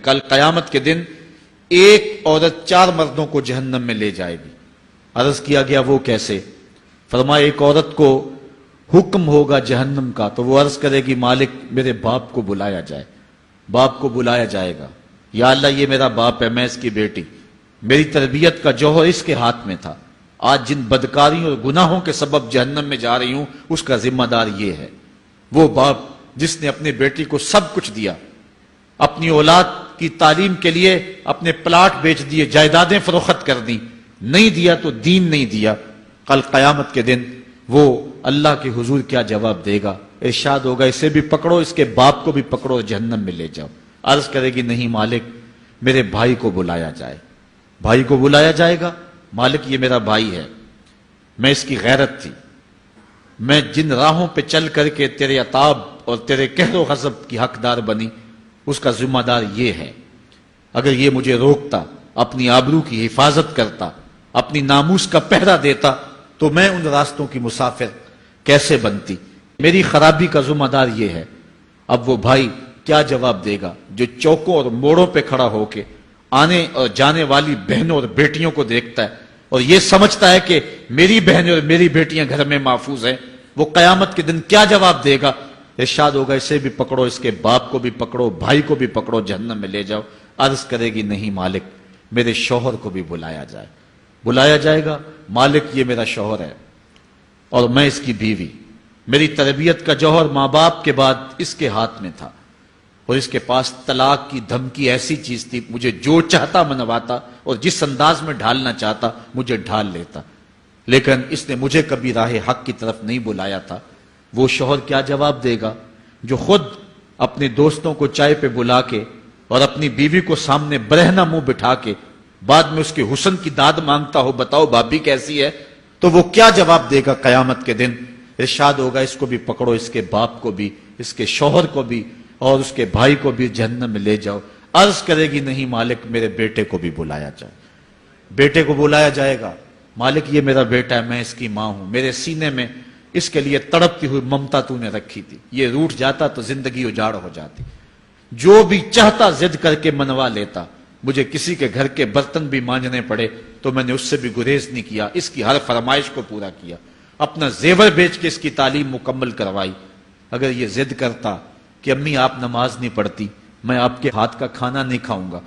کل قیامت کے دن ایک عورت 4 مردوں کو جہنم میں لے جائے گی۔ عرض کیا گیا وہ کیسے؟ فرمایا ایک عورت کو حکم ہوگا جہنم کا تو وہ عرض کرے گی مالک میرے باپ کو بلایا جائے۔ باپ کو بلایا جائے گا، یا اللہ یہ میرا باپ ہے، میں اس کی بیٹی، میری تربیت کا جوہر اس کے ہاتھ میں تھا، آج جن بدکاریوں اور گناہوں کے سبب جہنم میں جا رہی ہوں اس کا ذمہ دار یہ ہے۔ وہ باپ جس نے اپنے بیٹی کو سب کچھ دیا، اپنی اولاد کی تعلیم کے لیے اپنے پلاٹ بیچ دیے، جائیدادیں فروخت کر دی، نہیں دیا تو دین نہیں دیا، کل قیامت کے دن وہ اللہ کے حضور کیا جواب دے گا؟ ارشاد ہوگا اسے بھی پکڑو، اس کے باپ کو بھی پکڑو اور جہنم میں لے جاؤ۔ عرض کرے گی نہیں مالک میرے بھائی کو بلایا جائے۔ بھائی کو بلایا جائے گا، مالک یہ میرا بھائی ہے، میں اس کی غیرت تھی، میں جن راہوں پہ چل کر کے تیرے عتاب اور تیرے قہر و غضب کی حقدار بنی اس کا ذمہ دار یہ ہے، اگر یہ مجھے روکتا، اپنی آبرو کی حفاظت کرتا، اپنی ناموس کا پہرا دیتا تو میں ان راستوں کی مسافر کیسے بنتی؟ میری خرابی کا ذمہ دار یہ ہے۔ اب وہ بھائی کیا جواب دے گا جو چوکوں اور موڑوں پہ کھڑا ہو کے آنے اور جانے والی بہنوں اور بیٹیوں کو دیکھتا ہے اور یہ سمجھتا ہے کہ میری بہنیں اور میری بیٹیاں گھر میں محفوظ ہیں؟ وہ قیامت کے دن کیا جواب دے گا؟ ارشاد ہوگا اسے بھی پکڑو، اس کے باپ کو بھی پکڑو، بھائی کو بھی پکڑو، جہنم میں لے جاؤ۔ عرض کرے گی نہیں مالک میرے شوہر کو بھی بلایا جائے۔ بلایا جائے گا، مالک یہ میرا شوہر ہے اور میں اس کی بیوی، میری تربیت کا جوہر ماں باپ کے بعد اس کے ہاتھ میں تھا اور اس کے پاس طلاق کی دھمکی ایسی چیز تھی، مجھے جو چاہتا منواتا اور جس انداز میں ڈھالنا چاہتا مجھے ڈھال لیتا، لیکن اس نے مجھے کبھی راہ حق کی طرف نہیں بلایا تھا۔ وہ شوہر کیا جواب دے گا جو خود اپنے دوستوں کو چائے پہ بلا کے اور اپنی بیوی کو سامنے برہنہ منہ بٹھا کے بعد میں اس کے حسن کی داد مانگتا ہو، بتاؤ بھابی کیسی ہے؟ تو وہ کیا جواب دے گا قیامت کے دن؟ ارشاد ہوگا اس کو بھی پکڑو، اس کے باپ کو بھی، اس کے شوہر کو بھی اور اس کے بھائی کو بھی جہنم میں لے جاؤ۔ عرض کرے گی نہیں مالک میرے بیٹے کو بھی بلایا جائے۔ بیٹے کو بلایا جائے گا، مالک یہ میرا بیٹا ہے، میں اس کی ماں ہوں، میرے سینے میں اس کے لیے تڑپتی ہوئی ممتا تو نے رکھی تھی، یہ روٹھ جاتا تو زندگی اجاڑ ہو جاتی، جو بھی چاہتا ضد کر کے منوا لیتا، مجھے کسی کے گھر کے برتن بھی مانجنے پڑے تو میں نے اس سے بھی گریز نہیں کیا، اس کی ہر فرمائش کو پورا کیا، اپنا زیور بیچ کے اس کی تعلیم مکمل کروائی۔ اگر یہ ضد کرتا کہ امی آپ نماز نہیں پڑھتی، میں آپ کے ہاتھ کا کھانا نہیں کھاؤں گا،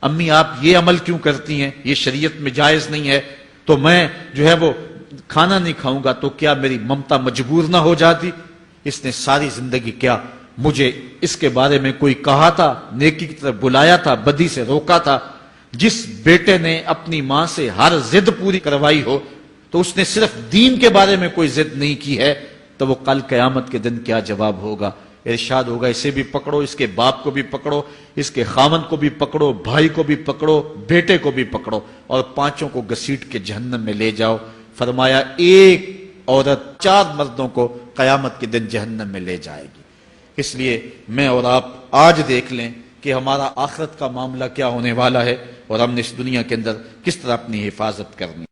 امی آپ یہ عمل کیوں کرتی ہیں، یہ شریعت میں جائز نہیں ہے، تو میں جو ہے وہ کھانا نہیں کھاؤں گا، تو کیا میری ممتا مجبور نہ ہو جاتی؟ اس نے ساری زندگی کیا مجھے اس کے بارے میں کوئی کہا تھا، نیکی کی طرف بلایا تھا، بدی سے روکا تھا؟ جس بیٹے نے اپنی ماں سے ہر ضد پوری کروائی ہو تو اس نے صرف دین کے بارے میں کوئی ضد نہیں کی ہے، تو وہ کل قیامت کے دن کیا جواب ہوگا؟ ارشاد ہوگا اسے بھی پکڑو، اس کے باپ کو بھی پکڑو، اس کے خامن کو بھی پکڑو، بھائی کو بھی پکڑو، بیٹے کو بھی پکڑو اور پانچوں کو گھسیٹ کے جہنم میں لے جاؤ۔ فرمایا ایک عورت 4 مردوں کو قیامت کے دن جہنم میں لے جائے گی۔ اس لیے میں اور آپ آج دیکھ لیں کہ ہمارا آخرت کا معاملہ کیا ہونے والا ہے اور ہم نے اس دنیا کے اندر کس طرح اپنی حفاظت کرنی۔